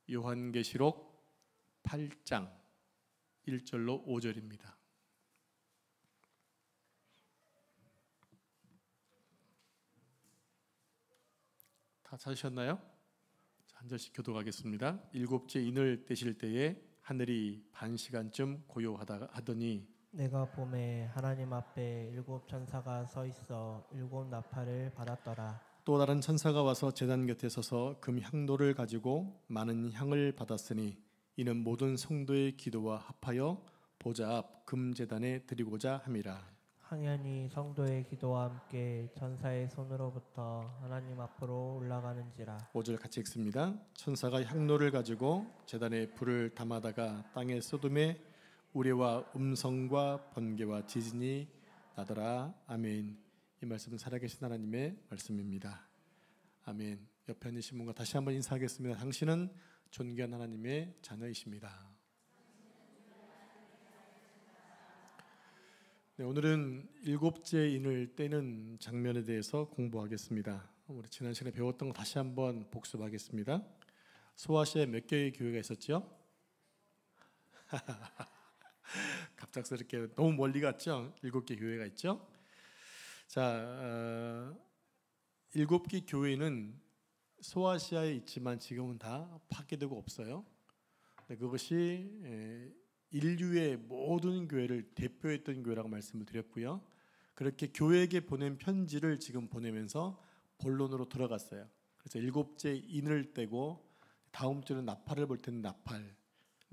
요한계시록 8장 1절로 5절입니다. 다 찾으셨나요? 한 절씩 교독하겠습니다. 일곱째 인을 떼실 때에 하늘이 반시간쯤 고요하더니 내가 봄에 하나님 앞에 7 천사가 서 있어 7 나팔을 받았더라. 또 다른 천사가 와서 제단 곁에 서서 금 향로를 가지고 많은 향을 받았으니 이는 모든 성도의 기도와 합하여 보좌 앞 금제단에 드리고자 함이라. 항연히 성도의 기도와 함께 천사의 손으로부터 하나님 앞으로 올라가는지라. 5절 같이 읽습니다. 천사가 향로를 가지고 제단에 불을 담아다가 땅에 쏟음에 우레와 음성과 번개와 지진이 나더라. 아멘. 이 말씀은 살아계신 하나님의 말씀입니다. 아멘. 옆에 계신 분과 다시 한번 인사하겠습니다. 당신은 존귀한 하나님의 자녀이십니다. 네, 오늘은 일곱째 인을 떼는 장면에 대해서 공부하겠습니다. 우리 지난 시간에 배웠던 거 다시 한번 복습하겠습니다. 소아시아에 몇 개의 교회가 있었죠? 갑작스럽게 너무 멀리 갔죠? 7개 교회가 있죠? 자, 7개 교회는 소아시아에 있지만 지금은 다 파괴되고 없어요. 그것이 인류의 모든 교회를 대표했던 교회라고 말씀을 드렸고요. 그렇게 교회에게 보낸 편지를 지금 보내면서 본론으로 들어갔어요. 그래서 7째 인을 떼고 다음 주는 나팔을 볼 텐데 나팔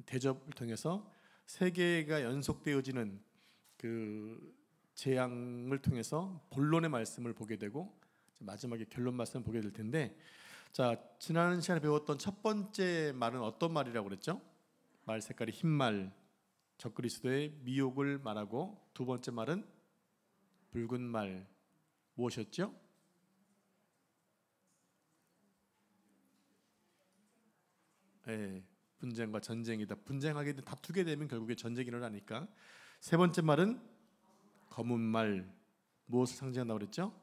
대접을 통해서 세계가 연속되어지는 그 재앙을 통해서 본론의 말씀을 보게 되고 마지막에 결론 말씀을 보게 될 텐데, 자, 지난 시간에 배웠던 첫 번째 말은 어떤 말이라고 그랬죠? 말 색깔이 흰 말, 적그리스도의 미혹을 말하고, 두 번째 말은 붉은 말, 무엇이었죠? 분쟁과 전쟁이다. 분쟁하게 다투게 되면 결국에 전쟁이 일어나니까. 세 번째 말은 검은 말, 무엇을 상징한다고 그랬죠?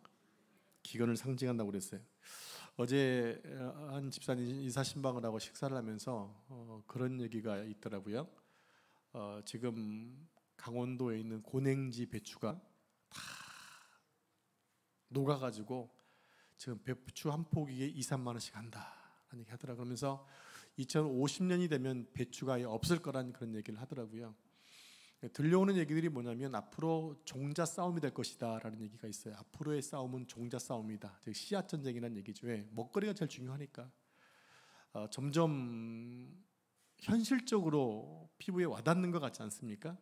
기근을 상징한다고 그랬어요. 어제 한 집사님 인사신방을 하고 식사를 하면서 그런 얘기가 있더라고요. 지금 강원도에 있는 고냉지 배추가 다 녹아가지고 지금 배추 한 포기에 2, 3만 원씩 한다라는 얘기 하더라고요. 그러면서 2050년이 되면 배추가 없을 거라는 그런 얘기를 하더라고요. 들려오는 얘기들이 뭐냐면 앞으로 종자 싸움이 될 것이다 라는 얘기가 있어요. 앞으로의 싸움은 종자 싸움이다. 즉 씨앗 전쟁이라는 얘기죠. 왜? 먹거리가 제일 중요하니까. 점점 현실적으로 피부에 와닿는 것 같지 않습니까?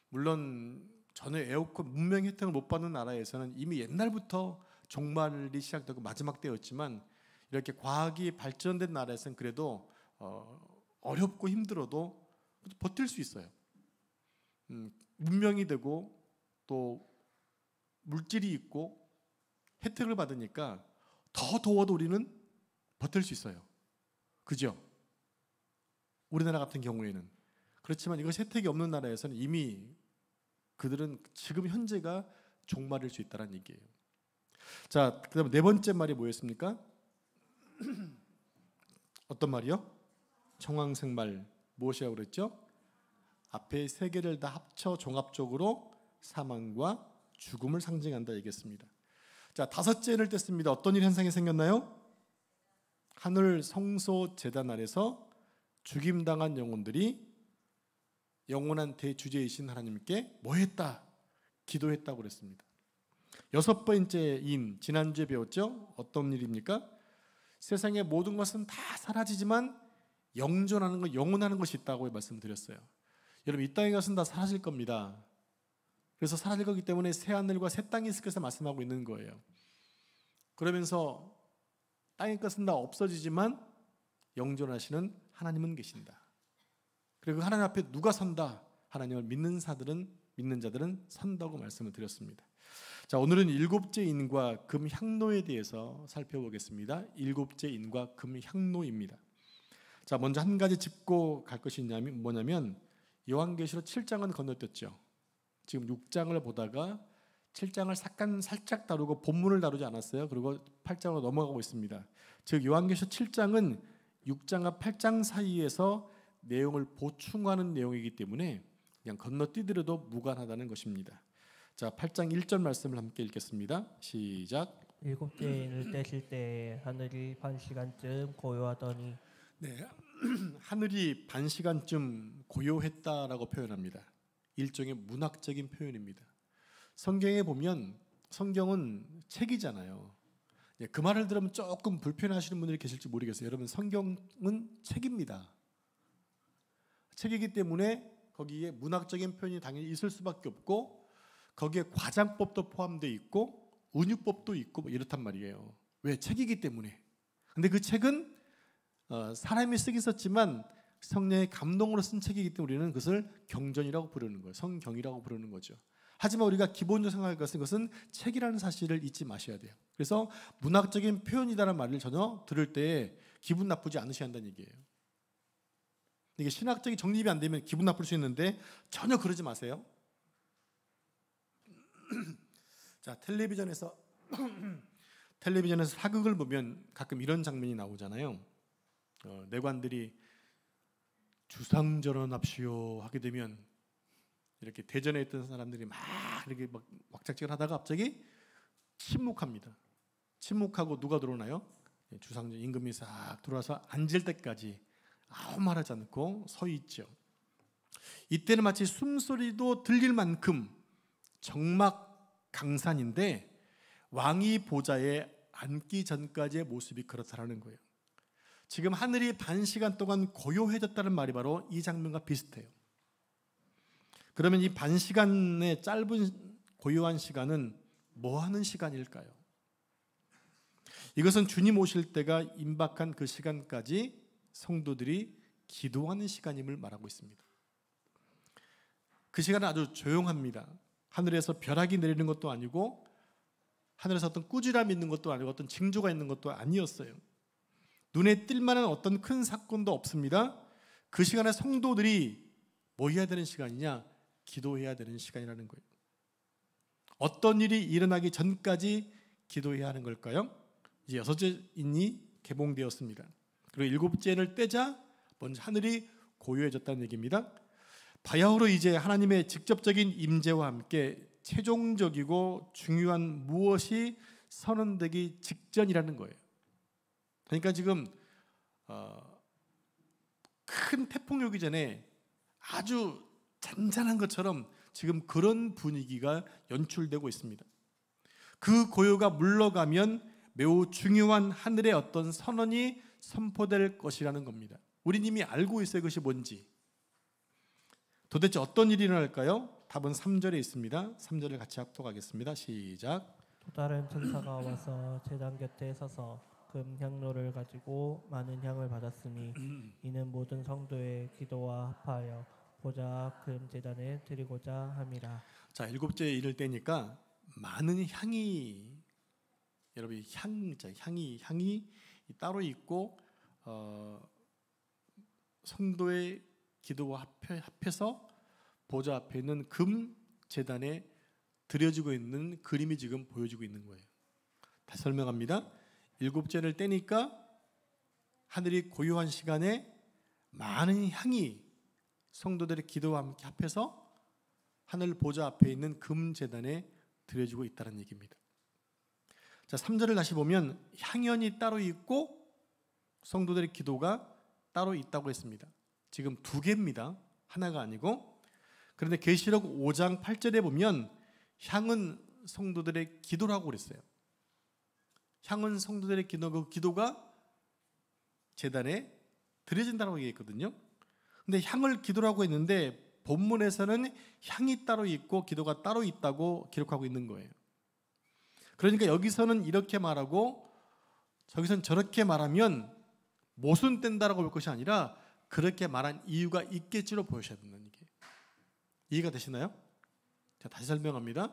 물론 전에 에어컨 문명 혜택을 못 받는 나라에서는 이미 옛날부터 종말이 시작되고 마지막 때였지만, 이렇게 과학이 발전된 나라에서는 그래도 어렵고 힘들어도 버틸 수 있어요. 문명이 되고 또 물질이 있고 혜택을 받으니까 더 더워도 우리는 버틸 수 있어요. 그죠? 우리나라 같은 경우에는. 그렇지만 이것이 혜택이 없는 나라에서는 이미 그들은 지금 현재가 종말일 수 있다는 얘기예요. 자, 그 다음에 네 번째 말이 뭐였습니까? 어떤 말이요? 청황색 말, 무엇이라고 그랬죠? 앞에 세 개를 다 합쳐 종합적으로 사망과 죽음을 상징한다 얘기했습니다. 자, 다섯째 인을 뗐습니다. 어떤 일 현상이 생겼나요? 하늘 성소 제단 아래서 죽임당한 영혼들이 영원한 대주제이신 하나님께 뭐 했다? 기도했다고 그랬습니다. 여섯 번째 인, 지난주에 배웠죠? 어떤 일입니까? 세상의 모든 것은 다 사라지지만 영존하는 것, 영원하는 것이 있다고 말씀드렸어요. 여러분, 이 땅의 것은 다 사라질 겁니다. 그래서 사라질 거기 때문에 새 하늘과 새 땅이 있을 것을 말씀하고 있는 거예요. 그러면서 땅의 것은 다 없어지지만 영존하시는 하나님은 계신다. 그리고 하나님 앞에 누가 선다? 하나님을 믿는 자들은 선다고 말씀을 드렸습니다. 자, 오늘은 일곱째 인과 금 향로에 대해서 살펴보겠습니다. 일곱째 인과 금 향로입니다. 자, 먼저 한 가지 짚고 갈 것이 뭐냐면 요한계시록 7장은 건너뛰었죠. 지금 6장을 보다가 7장을 살짝 다루고 본문을 다루지 않았어요. 그리고 8장으로 넘어가고 있습니다. 즉 요한계시록 7장은 6장과 8장 사이에서 내용을 보충하는 내용이기 때문에 그냥 건너뛰더라도 무관하다는 것입니다. 자, 8장 1절 말씀을 함께 읽겠습니다. 시작. 일곱째 인을 떼실 때에 하늘이 반 시간쯤 고요하더니. 네, 하늘이 반 시간쯤 고요했다라고 표현합니다. 일종의 문학적인 표현입니다. 성경에 보면 성경은 책이잖아요. 그 말을 들으면 조금 불편하시는 분들이 계실지 모르겠어요. 여러분, 성경은 책입니다. 책이기 때문에 거기에 문학적인 표현이 당연히 있을 수밖에 없고 거기에 과장법도 포함되어 있고 은유법도 있고 뭐 이렇단 말이에요. 왜? 책이기 때문에. 근데 그 책은 사람이 쓰기 썼지만 성령의 감동으로 쓴 책이기 때문에 우리는 그것을 경전이라고 부르는 거예요. 성경이라고 부르는 거죠. 하지만 우리가 기본적으로 생각할 것은 책이라는 사실을 잊지 마셔야 돼요. 그래서 문학적인 표현이라는 말을 전혀 들을 때 기분 나쁘지 않으셔야 한다는 얘기예요. 이게 신학적인 정립이 안 되면 기분 나쁠 수 있는데 전혀 그러지 마세요. 자, 텔레비전에서 사극을 보면 가끔 이런 장면이 나오잖아요. 내관들이 주상전환합시오 하게 되면 이렇게 대전에 있던 사람들이 막 이렇게 막 왁작지껄 하다가 갑자기 침묵합니다. 침묵하고 누가 들어오나요? 주상전 임금이 싹 들어와서 앉을 때까지 아무 말하지 않고 서 있죠. 이때는 마치 숨소리도 들릴 만큼 정막강산인데 왕이 보좌에 앉기 전까지의 모습이 그렇다라는 거예요. 지금 하늘이 반 시간 동안 고요해졌다는 말이 바로 이 장면과 비슷해요. 그러면 이 반 시간의 짧은 고요한 시간은 뭐 하는 시간일까요? 이것은 주님 오실 때가 임박한 그 시간까지 성도들이 기도하는 시간임을 말하고 있습니다. 그 시간은 아주 조용합니다. 하늘에서 벼락이 내리는 것도 아니고 하늘에서 어떤 꾸지람이 있는 것도 아니고 어떤 징조가 있는 것도 아니었어요. 눈에 띌 만한 어떤 큰 사건도 없습니다. 그 시간에 성도들이 뭐 해야 되는 시간이냐? 기도해야 되는 시간이라는 거예요. 어떤 일이 일어나기 전까지 기도해야 하는 걸까요? 이제 여섯째 인이 개봉되었습니다. 그리고 일곱째 인을 떼자 먼저 하늘이 고요해졌다는 얘기입니다. 바야흐로 이제 하나님의 직접적인 임재와 함께 최종적이고 중요한 무엇이 선언되기 직전이라는 거예요. 그러니까 지금 큰 태풍이 오기 전에 아주 잔잔한 것처럼 지금 그런 분위기가 연출되고 있습니다. 그 고요가 물러가면 매우 중요한 하늘의 어떤 선언이 선포될 것이라는 겁니다. 우린 이미 알고 있어요. 그것이 뭔지. 도대체 어떤 일이 일어날까요? 답은 3절에 있습니다. 3절을 같이 합독하겠습니다. 시작. 또 다른 천사가 와서 제단 곁에 서서 금 향로를 가지고 많은 향을 받았으니 이는 모든 성도의 기도와 합하여 보좌 금 제단에 드리고자 함이라. 자, 일곱째 일을 떼니까 많은 향이, 여러분 향이 따로 있고 성도의 기도와 합해서 보좌 앞에 있는 금 제단에 드려지고 있는 그림이 지금 보여지고 있는 거예요. 다시 설명합니다. 일곱째를 떼니까 하늘이 고요한 시간에 많은 향이 성도들의 기도와 함께 합해서 하늘 보좌 앞에 있는 금 제단에 드려지고 있다는 얘기입니다. 자, 3절을 다시 보면 향연이 따로 있고 성도들의 기도가 따로 있다고 했습니다. 지금 두 개입니다. 하나가 아니고. 그런데 계시록 5장 8절에 보면 향은 성도들의 기도라고 그랬어요. 향은 성도들의 기도, 그 기도가 제단에 드려진다고 얘기했거든요. 근데 향을 기도라고 했는데 본문에서는 향이 따로 있고 기도가 따로 있다고 기록하고 있는 거예요. 그러니까 여기서는 이렇게 말하고 저기서는 저렇게 말하면 모순된다라고 볼 것이 아니라 그렇게 말한 이유가 있겠지로 보여셔야 된다는 얘기예요. 이해가 되시나요? 자, 다시 설명합니다.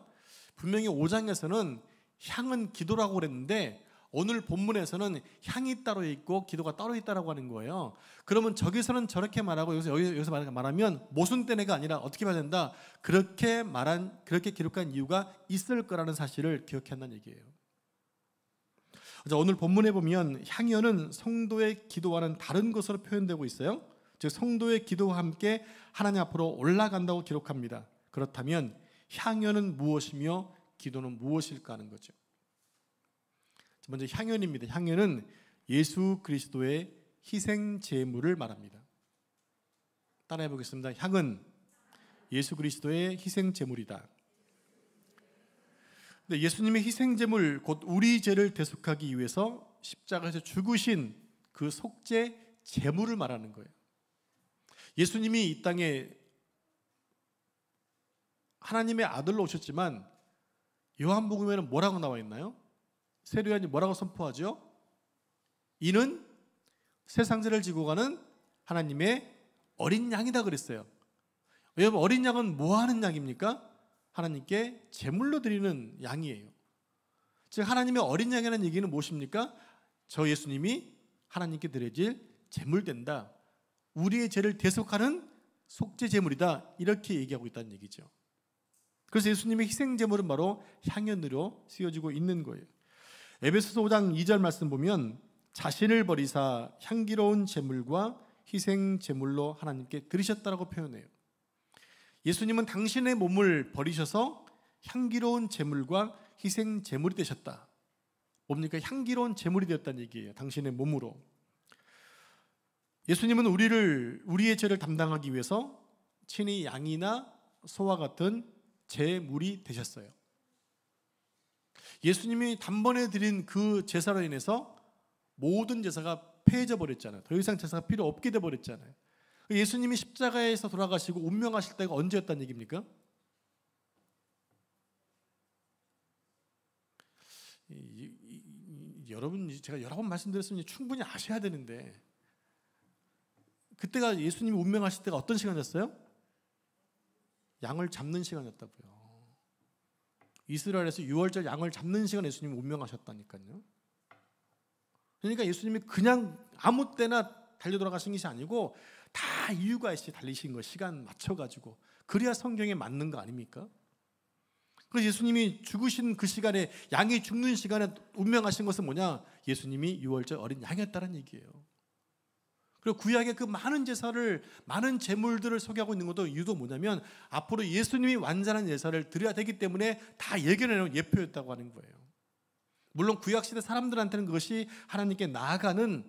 분명히 5장에서는 향은 기도라고 그랬는데 오늘 본문에서는 향이 따로 있고 기도가 따로 있다라고 하는 거예요. 그러면 저기서는 저렇게 말하고 여기서 말하면 모순된 애가 아니라 어떻게 봐야 된다? 그렇게 기록한 이유가 있을 거라는 사실을 기억해야 한다는 얘기예요. 자, 오늘 본문에 보면 향연은 성도의 기도와는 다른 것으로 표현되고 있어요. 즉 성도의 기도와 함께 하나님 앞으로 올라간다고 기록합니다. 그렇다면 향연은 무엇이며 기도는 무엇일까 하는 거죠. 먼저 향연입니다. 향연은 예수 그리스도의 희생 제물을 말합니다. 따라해 보겠습니다. 향은 예수 그리스도의 희생 제물이다. 근데 예수님의 희생 제물, 곧 우리 죄를 대속하기 위해서 십자가에서 죽으신 그 속죄 제물을 말하는 거예요. 예수님이 이 땅에 하나님의 아들로 오셨지만 요한복음에는 뭐라고 나와 있나요? 세례요한이 뭐라고 선포하죠? 이는 세상 죄를 지고 가는 하나님의 어린 양이다 그랬어요. 여러분, 어린 양은 뭐 하는 양입니까? 하나님께 제물로 드리는 양이에요. 즉 하나님의 어린 양이라는 얘기는 무엇입니까? 저 예수님이 하나님께 드려질 제물된다. 우리의 죄를 대속하는 속죄 제물이다. 이렇게 얘기하고 있다는 얘기죠. 그래서 예수님의 희생 제물은 바로 향연으로 쓰여지고 있는 거예요. 에베소서 5장 2절 말씀 보면 자신을 버리사 향기로운 제물과 희생 제물로 하나님께 드리셨다라고 표현해요. 예수님은 당신의 몸을 버리셔서 향기로운 제물과 희생 제물이 되셨다. 뭡니까? 향기로운 제물이 되었다는 얘기예요. 당신의 몸으로. 예수님은 우리의 죄를 담당하기 위해서 친히 양이나 소와 같은 제물이 되셨어요. 예수님이 단번에 드린 그 제사로 인해서 모든 제사가 폐해져 버렸잖아요. 더 이상 제사가 필요 없게 돼 버렸잖아요. 예수님이 십자가에서 돌아가시고 운명하실 때가 언제였다는 얘기입니까? 여러분, 제가 여러 번 말씀드렸으면 충분히 아셔야 되는데 그때가 예수님이 운명하실 때가 어떤 시간이었어요? 양을 잡는 시간이었다고요. 이스라엘에서 유월절 양을 잡는 시간에 예수님이 운명하셨다니까요. 그러니까 예수님이 그냥 아무 때나 달려 돌아가신 것이 아니고 다 이유가 있이 달리신 거, 시간 맞춰가지고. 그래야 성경에 맞는 거 아닙니까? 그래서 예수님이 죽으신 그 시간에, 양이 죽는 시간에 운명하신 것은 뭐냐? 예수님이 유월절 어린 양이었다는 얘기예요. 그리고 구약의 그 많은 제사를, 많은 제물들을 소개하고 있는 것도 이유도 뭐냐면 앞으로 예수님이 완전한 제사를 드려야 되기 때문에 다 예견해놓은 예표였다고 하는 거예요. 물론 구약시대 사람들한테는 그것이 하나님께 나아가는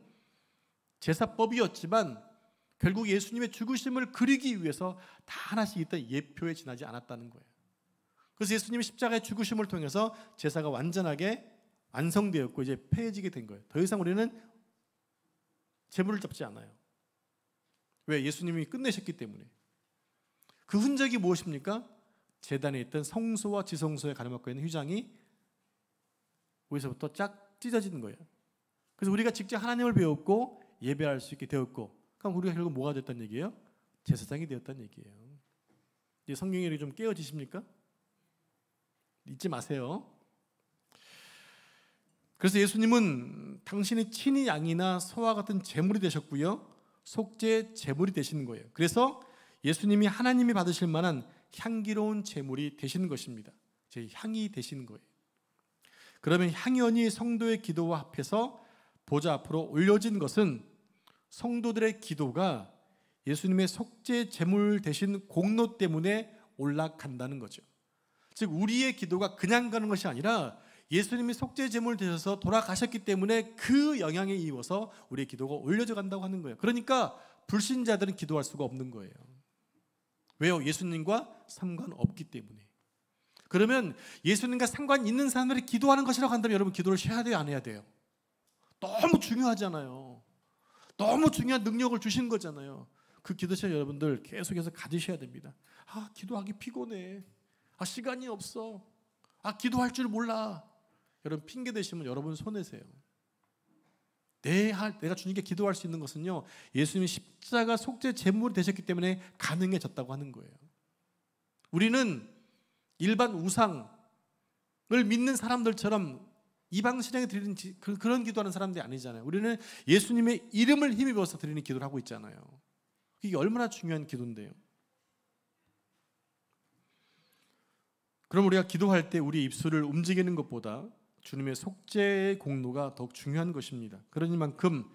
제사법이었지만 결국 예수님의 죽으심을 그리기 위해서 다 하나씩 있던 예표에 지나지 않았다는 거예요. 그래서 예수님이 십자가의 죽으심을 통해서 제사가 완전하게 완성되었고 이제 폐해지게 된 거예요. 더 이상 우리는 제물을 잡지 않아요. 왜? 예수님이 끝내셨기 때문에. 그 흔적이 무엇입니까? 제단에 있던 성소와 지성소에 가려먹고 있는 휘장이 거기서부터 쫙 찢어지는 거예요. 그래서 우리가 직접 하나님을 배웠고 예배할 수 있게 되었고, 그럼 우리가 결국 뭐가 됐다는 얘기예요? 제사장이 되었다는 얘기예요. 이제 성경이 좀 깨어지십니까? 잊지 마세요. 그래서 예수님은 당신이 친히 양이나 소와 같은 제물이 되셨고요, 속죄 제물이 되시는 거예요. 그래서 예수님이 하나님이 받으실 만한 향기로운 제물이 되시는 것입니다. 제 향이 되시는 거예요. 그러면 향연이 성도의 기도와 합해서 보좌 앞으로 올려진 것은 성도들의 기도가 예수님의 속죄 제물 되신 공로 때문에 올라간다는 거죠. 즉 우리의 기도가 그냥 가는 것이 아니라 예수님이 속죄 제물 되셔서 돌아가셨기 때문에 그 영향에 이어서 우리의 기도가 올려져 간다고 하는 거예요. 그러니까 불신자들은 기도할 수가 없는 거예요. 왜요? 예수님과 상관없기 때문에. 그러면 예수님과 상관 있는 사람들이 기도하는 것이라고 한다면 여러분 기도를 해야 돼요? 안 해야 돼요? 너무 중요하잖아요. 너무 중요한 능력을 주신 거잖아요. 그 기도 시간 여러분들 계속해서 가지셔야 됩니다. 아, 기도하기 피곤해. 아, 시간이 없어. 아, 기도할 줄 몰라. 여러분 핑계 대시면 여러분 손해세요. 내가 주님께 기도할 수 있는 것은요, 예수님이 십자가 속죄 제물이 되셨기 때문에 가능해졌다고 하는 거예요. 우리는 일반 우상을 믿는 사람들처럼 이방 신앙에 드리는 그런 기도하는 사람들이 아니잖아요. 우리는 예수님의 이름을 힘입어서 드리는 기도를 하고 있잖아요. 이게 얼마나 중요한 기도인데요. 그럼 우리가 기도할 때 우리 입술을 움직이는 것보다 주님의 속죄의 공로가 더욱 중요한 것입니다. 그러니만큼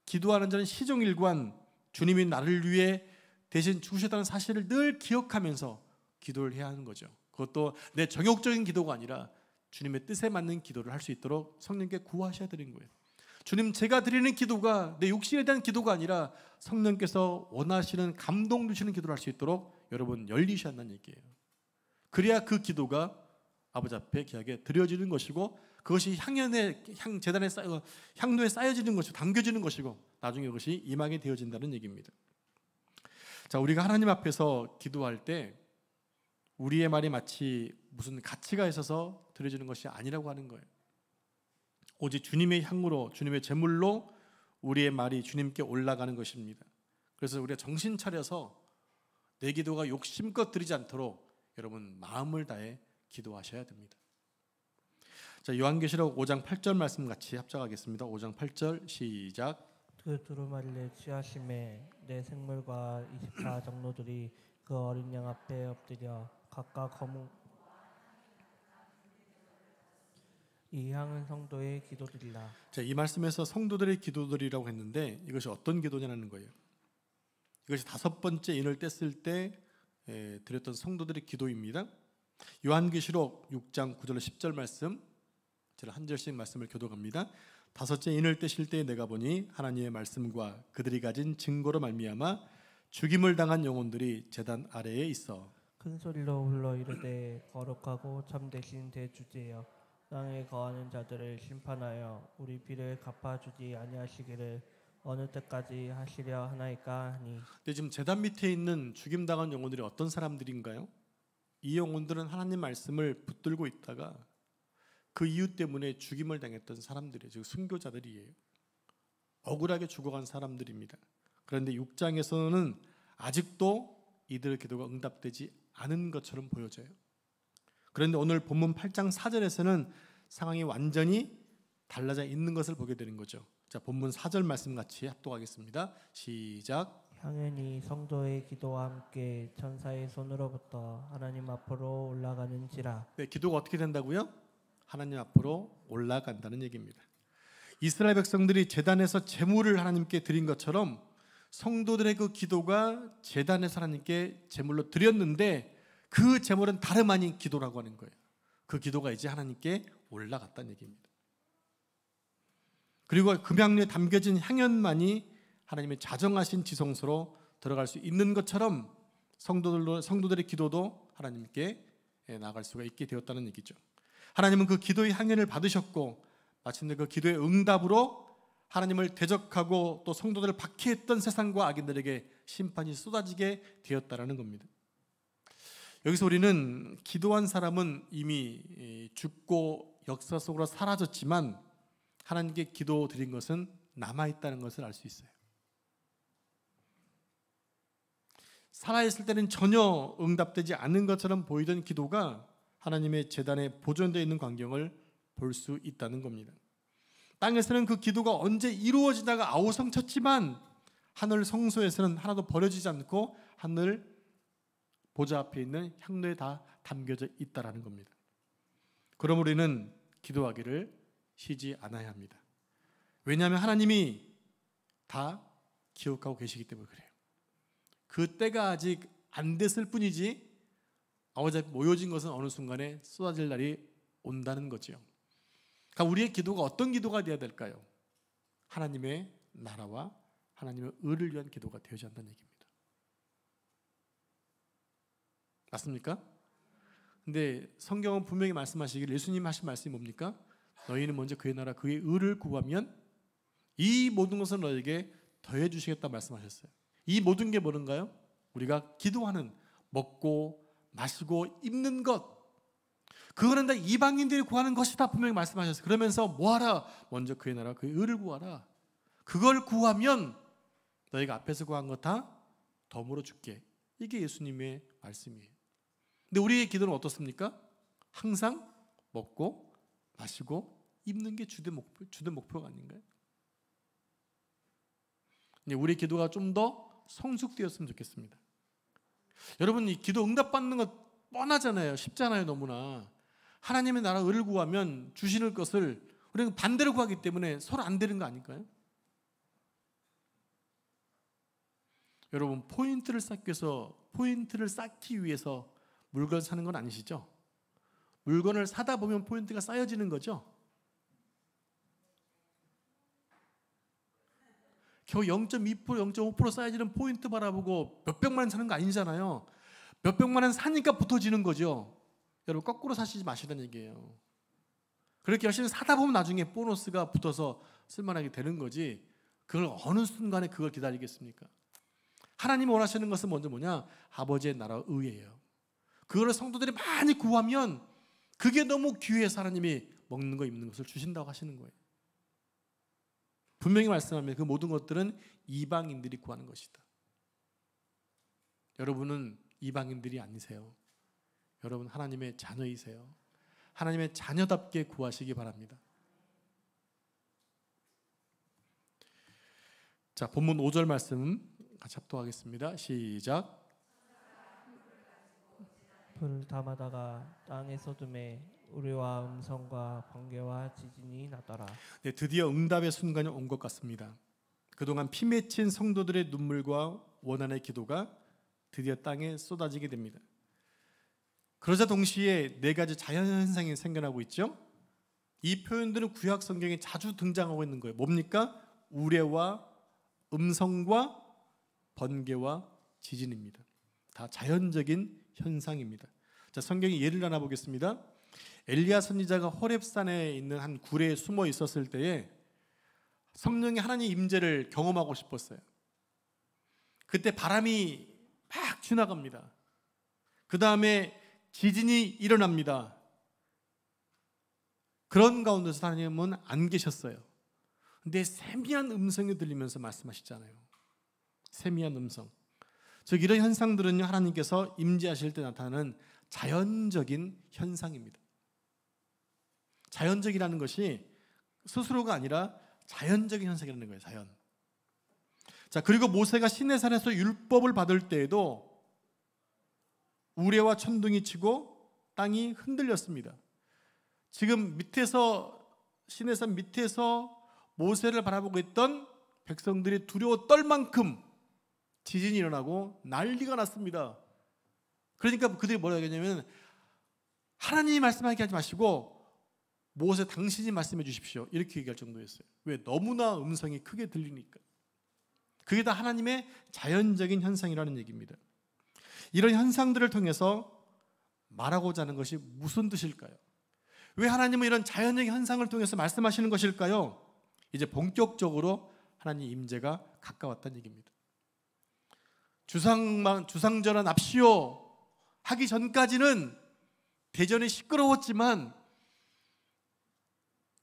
기도하는 자는 시종일관 주님이 나를 위해 대신 죽으셨다는 사실을 늘 기억하면서 기도를 해야 하는 거죠. 그것도 내 정욕적인 기도가 아니라 주님의 뜻에 맞는 기도를 할 수 있도록 성령께 구하셔야 되는 거예요. 주님, 제가 드리는 기도가 내 욕심에 대한 기도가 아니라 성령께서 원하시는 감동 주시는 기도를 할 수 있도록 여러분 열리셔야 한다는 얘기예요. 그래야 그 기도가 아버지 앞에 귀하게 드려지는 것이고 그것이 제단에 향로에 쌓여지는 것이고 담겨지는 것이고 나중에 그것이 임하게 되어진다는 얘기입니다. 자, 우리가 하나님 앞에서 기도할 때 우리의 말이 마치 무슨 가치가 있어서 드려지는 것이 아니라고 하는 거예요. 오직 주님의 향으로, 주님의 제물로 우리의 말이 주님께 올라가는 것입니다. 그래서 우리가 정신 차려서 내 기도가 욕심껏 드리지 않도록 여러분 마음을 다해 기도하셔야 됩니다. 자, 요한계시록 5장 8절 말씀 같이 합작하겠습니다. 5장 8절 시작. 그 두루마리를 취하심에 내 생물과 24 장로들이 그 어린 양 앞에 엎드려 각각 거무 이 향은 성도의 기도들이라. 자, 이 말씀에서 성도들의 기도들이라고 했는데 이것이 어떤 기도냐는 거예요. 이것이 5번째 인을 뗐을 때 드렸던 성도들의 기도입니다. 요한계시록 6장 9절 10절 말씀, 제가 한 절씩 말씀을 교독합니다. 5째 인을 떼실 때에 내가 보니 하나님의 말씀과 그들이 가진 증거로 말미암아 죽임을 당한 영혼들이 제단 아래에 있어 큰 소리로 불러 이르되 거룩하고 참되신 대주제여 땅에 거하는 자들을 심판하여 우리 비를 갚아주지 아니하시기를 어느 때까지 하시려 하나이까 하니. 근데 지금 제단 밑에 있는 죽임당한 영혼들이 어떤 사람들인가요? 이 영혼들은 하나님 말씀을 붙들고 있다가 그 이유 때문에 죽임을 당했던 사람들이에요. 즉 순교자들이에요. 억울하게 죽어간 사람들입니다. 그런데 6장에서는 아직도 이들의 기도가 응답되지 않은 것처럼 보여져요. 그런데 오늘 본문 8장 4절에서는 상황이 완전히 달라져 있는 것을 보게 되는 거죠. 자, 본문 4절 말씀 같이 합독하겠습니다. 시작. 향연이 성도의 기도와 함께 천사의 손으로부터 하나님 앞으로 올라가는지라. 네, 기도가 어떻게 된다고요? 하나님 앞으로 올라간다는 얘기입니다. 이스라엘 백성들이 제단에서 제물을 하나님께 드린 것처럼 성도들의 그 기도가 제단에서 하나님께 제물로 드렸는데 그 제물은 다름 아닌 기도라고 하는 거예요. 그 기도가 이제 하나님께 올라갔다는 얘기입니다. 그리고 금향로에 담겨진 향연만이 하나님의 자정하신 지성소로 들어갈 수 있는 것처럼 성도들의 기도도 하나님께 나아갈 수가 있게 되었다는 얘기죠. 하나님은 그 기도의 향연을 받으셨고 마침내 그 기도의 응답으로 하나님을 대적하고 또 성도들을 박해했던 세상과 악인들에게 심판이 쏟아지게 되었다라는 겁니다. 여기서 우리는 기도한 사람은 이미 죽고 역사 속으로 사라졌지만 하나님께 기도 드린 것은 남아있다는 것을 알 수 있어요. 살아있을 때는 전혀 응답되지 않는 것처럼 보이던 기도가 하나님의 제단에 보존되어 있는 광경을 볼 수 있다는 겁니다. 땅에서는 그 기도가 언제 이루어지다가 아우성쳤지만 하늘 성소에서는 하나도 버려지지 않고 하늘 보좌 앞에 있는 향로에 다 담겨져 있다라는 겁니다. 그럼 우리는 기도하기를 쉬지 않아야 합니다. 왜냐하면 하나님이 다 기억하고 계시기 때문에 그래요. 그 때가 아직 안 됐을 뿐이지 아버지 앞에 모여진 것은 어느 순간에 쏟아질 날이 온다는 거죠. 그러니까 우리의 기도가 어떤 기도가 되어야 될까요? 하나님의 나라와 하나님의 의를 위한 기도가 되어야 한다는 얘기입니다. 맞습니까? 근데 성경은 분명히 말씀하시기를 예수님 하신 말씀이 뭡니까? 너희는 먼저 그의 나라 그의 의를 구하면 이 모든 것을 너에게 더해 주시겠다 말씀하셨어요. 이 모든 게 뭐는가요? 우리가 기도하는 먹고 마시고 입는 것, 그거는 다 이방인들이 구하는 것이다 분명히 말씀하셨어요. 그러면서 뭐하라? 먼저 그의 나라 그의 의를 구하라. 그걸 구하면 너희가 앞에서 구한 것 다 덤으로 줄게. 이게 예수님의 말씀이에요. 근데 우리의 기도는 어떻습니까? 항상 먹고 마시고 입는 게 주된 목표가 아닌가요? 근데 우리 기도가 좀 더 성숙되었으면 좋겠습니다. 여러분, 이 기도 응답받는 것 뻔하잖아요. 쉽잖아요, 너무나. 하나님의 나라 의를 구하면 주시는 것을 우리가 반대로 구하기 때문에 서로 안 되는 거 아닐까요? 여러분, 포인트를 쌓기 위해서 물건 사는 건 아니시죠? 물건을 사다 보면 포인트가 쌓여지는 거죠? 겨우 0.2%, 0.5% 쌓여지는 포인트 바라보고 몇백만 원 사는 거 아니잖아요. 몇백만 원 사니까 붙어지는 거죠. 여러분, 거꾸로 사시지 마시라는 얘기예요. 그렇게 열심히 사다 보면 나중에 보너스가 붙어서 쓸만하게 되는 거지, 그걸 어느 순간에 그걸 기다리겠습니까? 하나님이 원하시는 것은 먼저 뭐냐? 아버지의 나라 의예요. 그거를 성도들이 많이 구하면 그게 너무 귀해서 하나님이 먹는 거 입는 것을 주신다고 하시는 거예요. 분명히 말씀하면 그 모든 것들은 이방인들이 구하는 것이다. 여러분은 이방인들이 아니세요. 여러분 하나님의 자녀이세요. 하나님의 자녀답게 구하시기 바랍니다. 자, 본문 5절 말씀 같이 합독하겠습니다. 시작. 불 담아다가 땅에 쏟음에 우리와 음성과 번개와 지진이 나더라. 네, 드디어 응답의 순간이 온 것 같습니다. 그동안 피 맺힌 성도들의 눈물과 원한의 기도가 드디어 땅에 쏟아지게 됩니다. 그러자 동시에 네 가지 자연현상이 생겨나고 있죠. 이 표현들은 구약 성경에 자주 등장하고 있는 거예요. 뭡니까? 우레와 음성과 번개와 지진입니다. 다 자연적인 현상입니다. 자, 성경의 예를 하나 보겠습니다. 엘리야 선지자가 호렙산에 있는 한 굴에 숨어 있었을 때에 성령의 하나님 임재를 경험하고 싶었어요. 그때 바람이 막 지나갑니다. 그 다음에 지진이 일어납니다. 그런 가운데서 하나님은 안 계셨어요. 근데 세미한 음성이 들리면서 말씀하시잖아요. 세미한 음성. 즉 이런 현상들은요, 하나님께서 임재하실 때 나타나는 자연적인 현상입니다. 자연적이라는 것이 스스로가 아니라 자연적인 현상이라는 거예요. 자연. 자, 그리고 모세가 시내산에서 율법을 받을 때에도 우레와 천둥이 치고 땅이 흔들렸습니다. 지금 밑에서, 시내산 밑에서 모세를 바라보고 있던 백성들이 두려워 떨 만큼 지진이 일어나고 난리가 났습니다. 그러니까 그들이 뭐라고 하냐면, 하나님이 말씀하게 하지 마시고 모세 당신이 말씀해 주십시오, 이렇게 얘기할 정도였어요. 왜? 너무나 음성이 크게 들리니까. 그게 다 하나님의 자연적인 현상이라는 얘기입니다. 이런 현상들을 통해서 말하고자 하는 것이 무슨 뜻일까요? 왜 하나님은 이런 자연적인 현상을 통해서 말씀하시는 것일까요? 이제 본격적으로 하나님 임재가 가까웠다는 얘기입니다. 주상전환 합시오 하기 전까지는 대전이 시끄러웠지만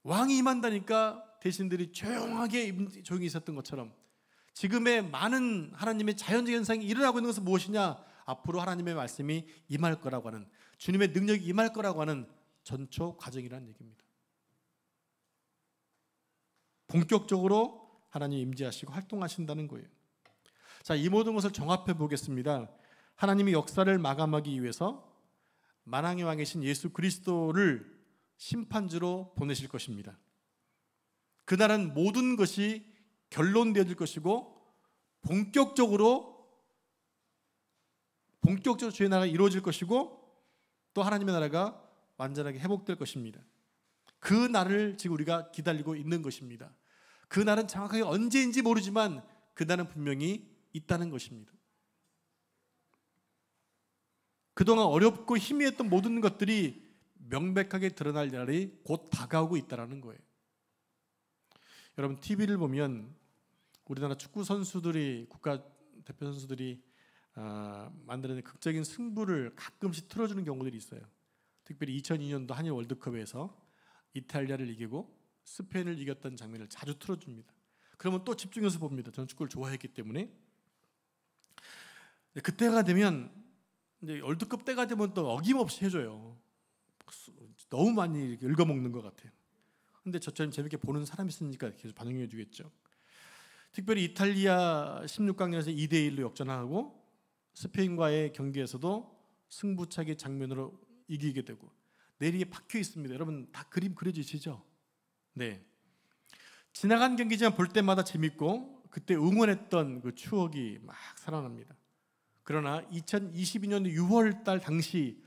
왕이 임한다니까 대신들이 조용히 있었던 것처럼 지금의 많은 하나님의 자연적 현상이 일어나고 있는 것은 무엇이냐? 앞으로 하나님의 말씀이 임할 거라고 하는, 주님의 능력이 임할 거라고 하는 전초 과정이라는 얘기입니다. 본격적으로 하나님 임재하시고 활동하신다는 거예요. 자, 이 모든 것을 종합해 보겠습니다. 하나님이 역사를 마감하기 위해서 만왕의 왕이신 예수 그리스도를 심판주로 보내실 것입니다. 그날은 모든 것이 결론되어질 것이고 본격적으로 주의 나라가 이루어질 것이고 또 하나님의 나라가 완전하게 회복될 것입니다. 그 날을 지금 우리가 기다리고 있는 것입니다. 그 날은 정확하게 언제인지 모르지만 그 날은 분명히 있다는 것입니다. 그동안 어렵고 희미했던 모든 것들이 명백하게 드러날 날이 곧 다가오고 있다는 거예요. 여러분, TV를 보면 우리나라 축구 선수들이, 국가대표 선수들이 만들어낸 극적인 승부를 가끔씩 틀어주는 경우들이 있어요. 특별히 2002년도 한일 월드컵에서 이탈리아를 이기고 스페인을 이겼던 장면을 자주 틀어줍니다. 그러면 또 집중해서 봅니다. 저는 축구를 좋아했기 때문에. 그때가 되면, 이제 월드컵 때가 되면 또 어김없이 해줘요. 너무 많이 읽어먹는 것 같아요. 근데 저처럼 재밌게 보는 사람이 있으니까 계속 반응해 주겠죠. 특별히 이탈리아 16강전에서 2대1로 역전하고 스페인과의 경기에서도 승부차기 장면으로 이기게 되고 내리에 박혀 있습니다. 여러분 다 그림 그려지시죠? 네. 지나간 경기지만 볼 때마다 재밌고 그때 응원했던 그 추억이 막 살아납니다. 그러나 2022년 6월 달 당시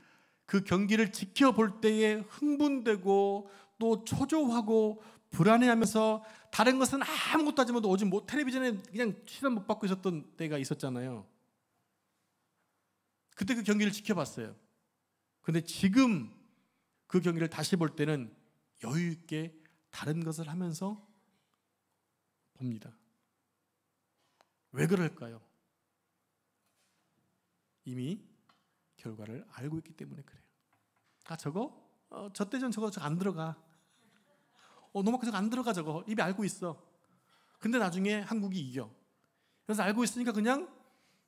그 경기를 지켜볼 때에 흥분되고 또 초조하고 불안해하면서 다른 것은 아무것도 하지 못하고 오직 텔레비전에 그냥 시선 못 받고 있었던 때가 있었잖아요. 그때 그 경기를 지켜봤어요. 근데 지금 그 경기를 다시 볼 때는 여유 있게 다른 것을 하면서 봅니다. 왜 그럴까요? 이미 결과를 알고 있기 때문에 그래요. 아 저거? 저 때전 저거 안 들어가. 노마크 저거 안 들어가 저거. 이미 알고 있어. 근데 나중에 한국이 이겨. 그래서 알고 있으니까 그냥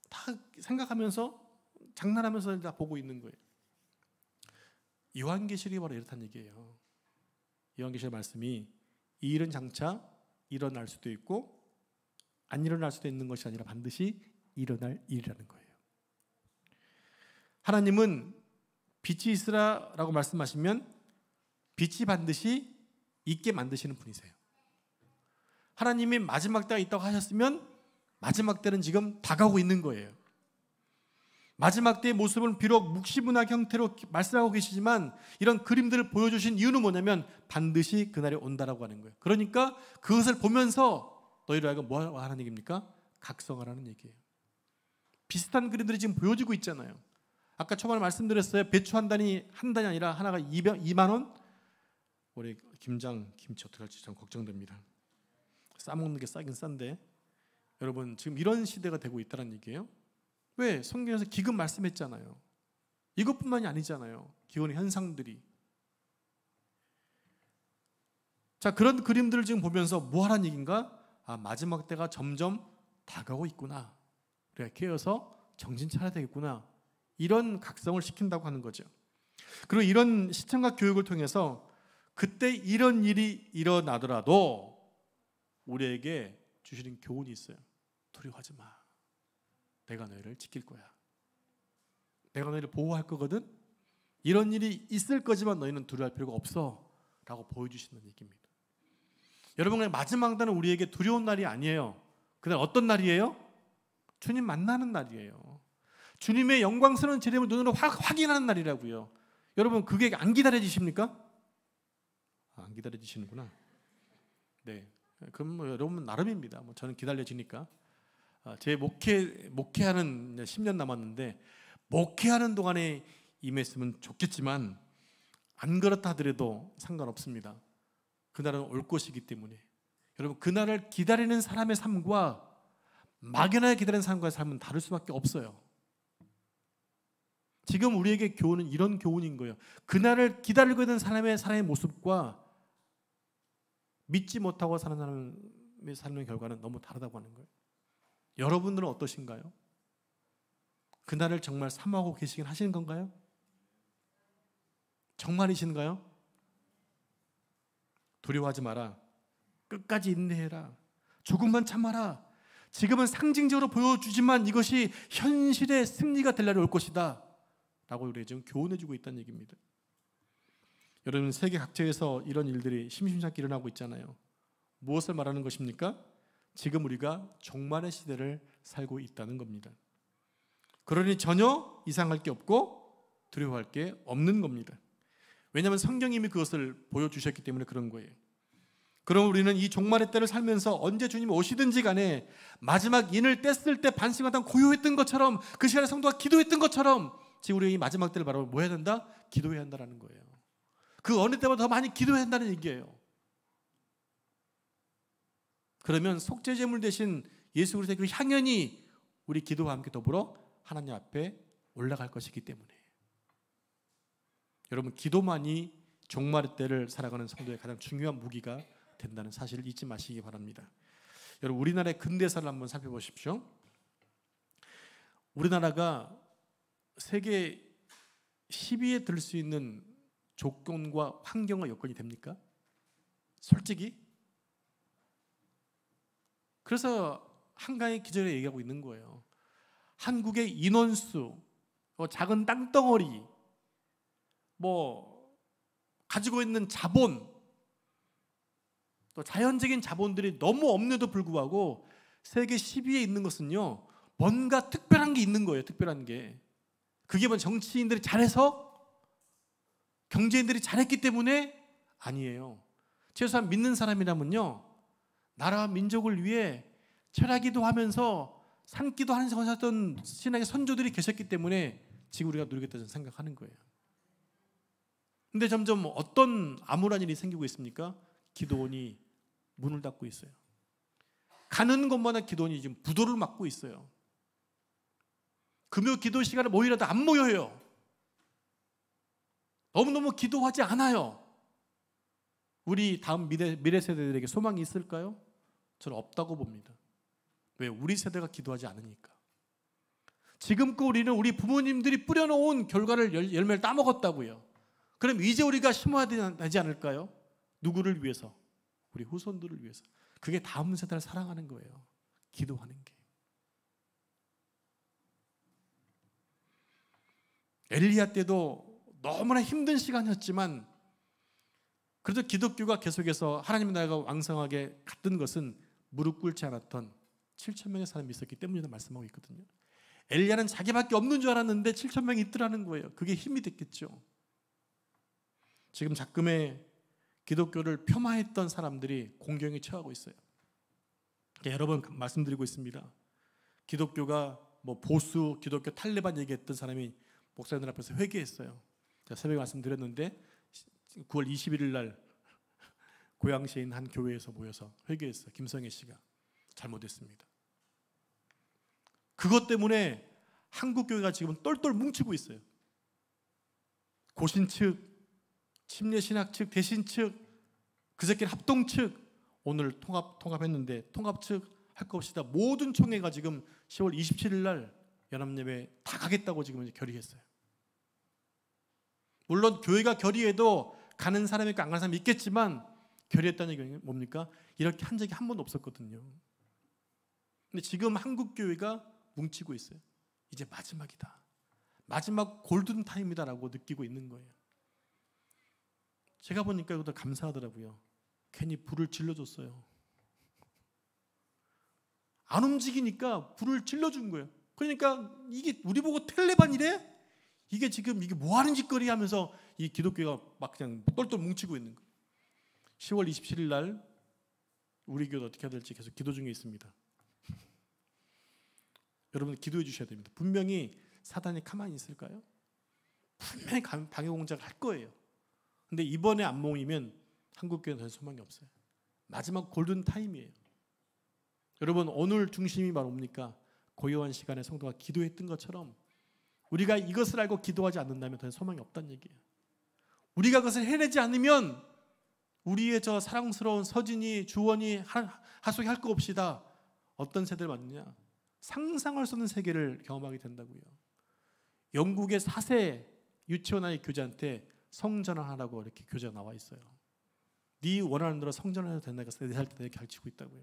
다 생각하면서 장난하면서 다 보고 있는 거예요. 요한계시록이 바로 이렇다는 얘기예요. 요한계시록 말씀이 이 일은 장차 일어날 수도 있고 안 일어날 수도 있는 것이 아니라 반드시 일어날 일이라는 거예요. 하나님은 빛이 있으라라고 말씀하시면 빛이 반드시 있게 만드시는 분이세요. 하나님이 마지막 때가 있다고 하셨으면 마지막 때는 지금 다가오고 있는 거예요. 마지막 때의 모습은 비록 묵시문학 형태로 말씀하고 계시지만 이런 그림들을 보여주신 이유는 뭐냐면 반드시 그날이 온다라고 하는 거예요. 그러니까 그것을 보면서 너희를 하여금 뭐 하는 얘기입니까? 각성하라는 얘기예요. 비슷한 그림들이 지금 보여지고 있잖아요. 아까 초반에 말씀드렸어요. 배추 한 단이 아니라 하나가 2만 원? 올해 김장, 김치 어떻게 할지 참 걱정됩니다. 싸먹는 게 싸긴 싼데 여러분 지금 이런 시대가 되고 있다는 얘기예요. 왜? 성경에서 기근 말씀했잖아요. 이것뿐만이 아니잖아요. 기근의 현상들이. 자, 그런 그림들을 지금 보면서 뭐 하라는 얘기인가? 아, 마지막 때가 점점 다가오고 있구나. 그래, 깨어서 정신 차려야 되겠구나. 이런 각성을 시킨다고 하는 거죠. 그리고 이런 시청각 교육을 통해서 그때 이런 일이 일어나더라도 우리에게 주시는 교훈이 있어요. 두려워하지 마. 내가 너희를 지킬 거야. 내가 너희를 보호할 거거든. 이런 일이 있을 거지만 너희는 두려워할 필요가 없어 라고 보여주시는 얘기입니다. 여러분, 마지막 날은 우리에게 두려운 날이 아니에요. 그날 어떤 날이에요? 주님 만나는 날이에요. 주님의 영광스러운 재림을 눈으로 확인하는 날이라고요. 여러분, 그게 안 기다려지십니까? 안 기다려지시는구나. 네, 그럼 뭐 여러분 나름입니다. 뭐 저는 기다려지니까. 제 목회하는 10년 남았는데 목회하는 동안에 임했으면 좋겠지만 안 그렇다 하더라도 상관없습니다. 그날은 올 것이기 때문에 여러분 그날을 기다리는 사람의 삶과 막연하게 기다리는 사람과의 삶은 다를 수밖에 없어요. 지금 우리에게 교훈은 이런 교훈인 거예요. 그날을 기다리고 있는 사람의 모습과 믿지 못하고 사는 사람의 삶의 결과는 너무 다르다고 하는 거예요. 여러분들은 어떠신가요? 그날을 정말 사모하고 계시긴 하시는 건가요? 정말이신가요? 두려워하지 마라. 끝까지 인내해라. 조금만 참아라. 지금은 상징적으로 보여주지만 이것이 현실의 승리가 될 날이 올 것이다 라고 우리에게 지금 교훈해주고 있다는 얘기입니다. 여러분, 세계 각처에서 이런 일들이 심심찮게 일어나고 있잖아요. 무엇을 말하는 것입니까? 지금 우리가 종말의 시대를 살고 있다는 겁니다. 그러니 전혀 이상할 게 없고 두려워할 게 없는 겁니다. 왜냐하면 성경이 이미 그것을 보여주셨기 때문에 그런 거예요. 그럼 우리는 이 종말의 때를 살면서 언제 주님이 오시든지 간에 마지막 인을 뗐을 때 반석마다 고요했던 것처럼 그 시간에 성도가 기도했던 것처럼 지금 우리가 이 마지막 때를 바라보면 뭐 해야 된다? 기도해야 한다는 거예요. 그 어느 때보다 더 많이 기도해야 한다는 얘기예요. 그러면 속죄제물 대신 예수 그리스도의 그 향연이 우리 기도와 함께 더불어 하나님 앞에 올라갈 것이기 때문에 여러분 기도만이 종말의 때를 살아가는 성도의 가장 중요한 무기가 된다는 사실을 잊지 마시기 바랍니다. 여러분 우리나라의 근대사를 한번 살펴보십시오. 우리나라가 세계 10위에 들 수 있는 조건과 환경과 여건이 됩니까? 솔직히? 그래서 한강의 기절에 얘기하고 있는 거예요. 한국의 인원수, 작은 땅덩어리, 가지고 있는 자본, 또 자연적인 자본들이 너무 없는데도 불구하고 세계 10위에 있는 것은요, 뭔가 특별한 게 있는 거예요. 특별한 게. 그게 뭐 정치인들이 잘해서, 경제인들이 잘했기 때문에 아니에요. 최소한 믿는 사람이라면요, 나라와 민족을 위해 철야기도 하면서 산기도 하셨던 신앙의 선조들이 계셨기 때문에 지금 우리가 누리겠다 저는 생각하는 거예요. 근데 점점 어떤 암울한 일이 생기고 있습니까? 기도원이 문을 닫고 있어요. 가는 곳마다 기도원이 지금 부도를 맞고 있어요. 금요 기도 시간에 모이라도 안 모여요. 너무너무 기도하지 않아요. 우리 다음 미래 세대들에게 소망이 있을까요? 저는 없다고 봅니다. 왜? 우리 세대가 기도하지 않으니까. 지금껏 우리는 우리 부모님들이 뿌려놓은 결과를 열매를 따먹었다고요. 그럼 이제 우리가 심어야 되지 않을까요? 누구를 위해서? 우리 후손들을 위해서. 그게 다음 세대를 사랑하는 거예요. 기도하는 게. 엘리야 때도 너무나 힘든 시간이었지만 그래도 기독교가 계속해서 하나님 나라가 왕성하게 갔던 것은 무릎 꿇지 않았던 7천 명의 사람이 있었기 때문이라고 말씀하고 있거든요. 엘리야는 자기밖에 없는 줄 알았는데 7천 명이 있더라는 거예요. 그게 힘이 됐겠죠. 지금 작금의 기독교를 폄하했던 사람들이 공경에 처하고 있어요. 여러 번 말씀드리고 있습니다. 기독교가 뭐 보수, 기독교 탈레반 얘기했던 사람이 목사님들 앞에서 회개했어요. 제가 새벽에 말씀드렸는데 9월 21일 날 고양시에 있는 한 교회에서 모여서 회개했어요. 김성애 씨가 잘못했습니다. 그것 때문에 한국 교회가 지금 똘똘 뭉치고 있어요. 고신 측, 침례신학 측, 대신 측, 그새끼 합동 측, 오늘 통합했는데 통합 측 할 거 없이다 모든 총회가 지금 10월 27일 날 연합예배 다 가겠다고 지금 이제 결의했어요. 물론 교회가 결의해도 가는 사람이 있고 안 가는 사람이 있겠지만 결의했다는 얘기는 뭡니까? 이렇게 한 적이 한 번도 없었거든요. 근데 지금 한국 교회가 뭉치고 있어요. 이제 마지막이다. 마지막 골든 타임이다라고 느끼고 있는 거예요. 제가 보니까 이것도 감사하더라고요. 괜히 불을 질러줬어요. 안 움직이니까 불을 질러준 거예요. 그러니까 이게 우리 보고 텔레반이래? 이게 지금 이게 뭐 하는 짓거리 하면서 이 기독교가 막 그냥 똘똘 뭉치고 있는 거예요. 10월 27일 날 우리 교회도 어떻게 해야 될지 계속 기도 중에 있습니다. 여러분 기도해 주셔야 됩니다. 분명히 사단이 가만히 있을까요? 분명히 방해 공작을 할 거예요. 근데 이번에 안 모이면 한국 교회는 더 소망이 없어요. 마지막 골든 타임이에요. 여러분 오늘 중심이 바로 뭡니까? 고요한 시간에 성도가 기도했던 것처럼 우리가 이것을 알고 기도하지 않는다면 더 소망이 없다는 얘기예요. 우리가 그것을 해내지 않으면 우리의 저 사랑스러운 서진이, 주원이, 하속이 할 거 없이다. 어떤 세대를 만드냐? 상상할 수 없는 세계를 경험하게 된다고요. 영국의 4세 유치원 아이 교재한테 성전환하라고 이렇게 교재가 나와 있어요. 네 원하는 대로 성전환해도 된다니까 4살 때 이렇게 가르치고 있다고요.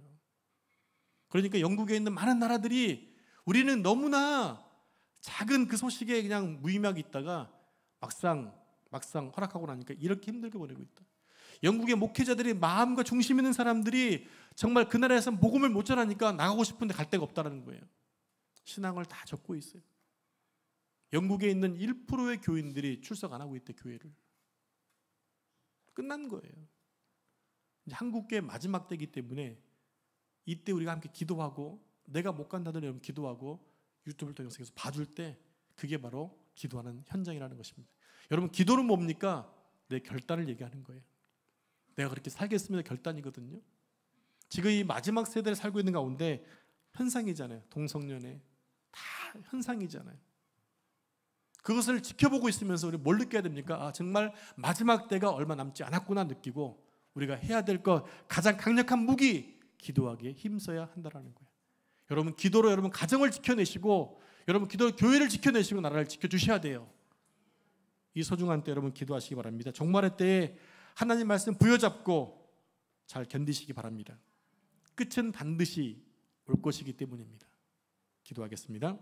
그러니까 영국에 있는 많은 나라들이 우리는 너무나 작은 그 소식에 그냥 무의미하게 있다가 막상 허락하고 나니까 이렇게 힘들게 보내고 있다. 영국의 목회자들이 마음과 중심 있는 사람들이 정말 그 나라에서 복음을 못 전하니까 나가고 싶은데 갈 데가 없다는 거예요. 신앙을 다 접고 있어요. 영국에 있는 1%의 교인들이 출석 안 하고 있대, 교회를. 끝난 거예요. 이제 한국교회 마지막 때이기 때문에 이때 우리가 함께 기도하고 내가 못 간다더니 여러분 기도하고 유튜브를 통해서 계속 봐줄 때 그게 바로 기도하는 현장이라는 것입니다. 여러분 기도는 뭡니까? 내 결단을 얘기하는 거예요. 내가 그렇게 살겠습니다 결단이거든요. 지금 이 마지막 세대를 살고 있는 가운데 현상이잖아요. 동성연애 다 현상이잖아요. 그것을 지켜보고 있으면서 우리 뭘 느껴야 됩니까? 아, 정말 마지막 때가 얼마 남지 않았구나 느끼고 우리가 해야 될 것 가장 강력한 무기 기도하기에 힘써야 한다는 거예요. 여러분 기도로 여러분 가정을 지켜내시고 여러분 기도로 교회를 지켜내시고 나라를 지켜주셔야 돼요. 이 소중한 때 여러분 기도하시기 바랍니다. 종말의 때에 하나님 말씀 부여잡고 잘 견디시기 바랍니다. 끝은 반드시 올 것이기 때문입니다. 기도하겠습니다.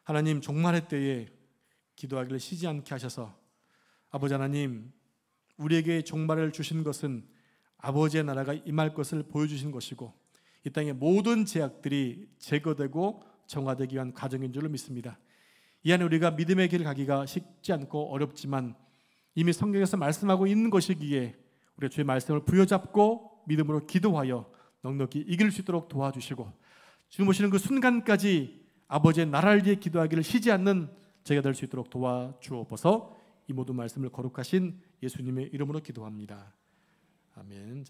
하나님 종말의 때에 기도하기를 쉬지 않게 하셔서 아버지 하나님 우리에게 종말을 주신 것은 아버지의 나라가 임할 것을 보여주신 것이고 이 땅의 모든 제약들이 제거되고 정화되기 위한 과정인 줄로 믿습니다. 이 안에 우리가 믿음의 길 가기가 쉽지 않고 어렵지만 이미 성경에서 말씀하고 있는 것이기에 우리가 주의 말씀을 부여잡고 믿음으로 기도하여 넉넉히 이길 수 있도록 도와주시고 주님 오시는 그 순간까지 아버지의 나라를 위해 기도하기를 쉬지 않는 저희가 될 수 있도록 도와주옵소서. 이 모든 말씀을 거룩하신 예수님의 이름으로 기도합니다. 아멘.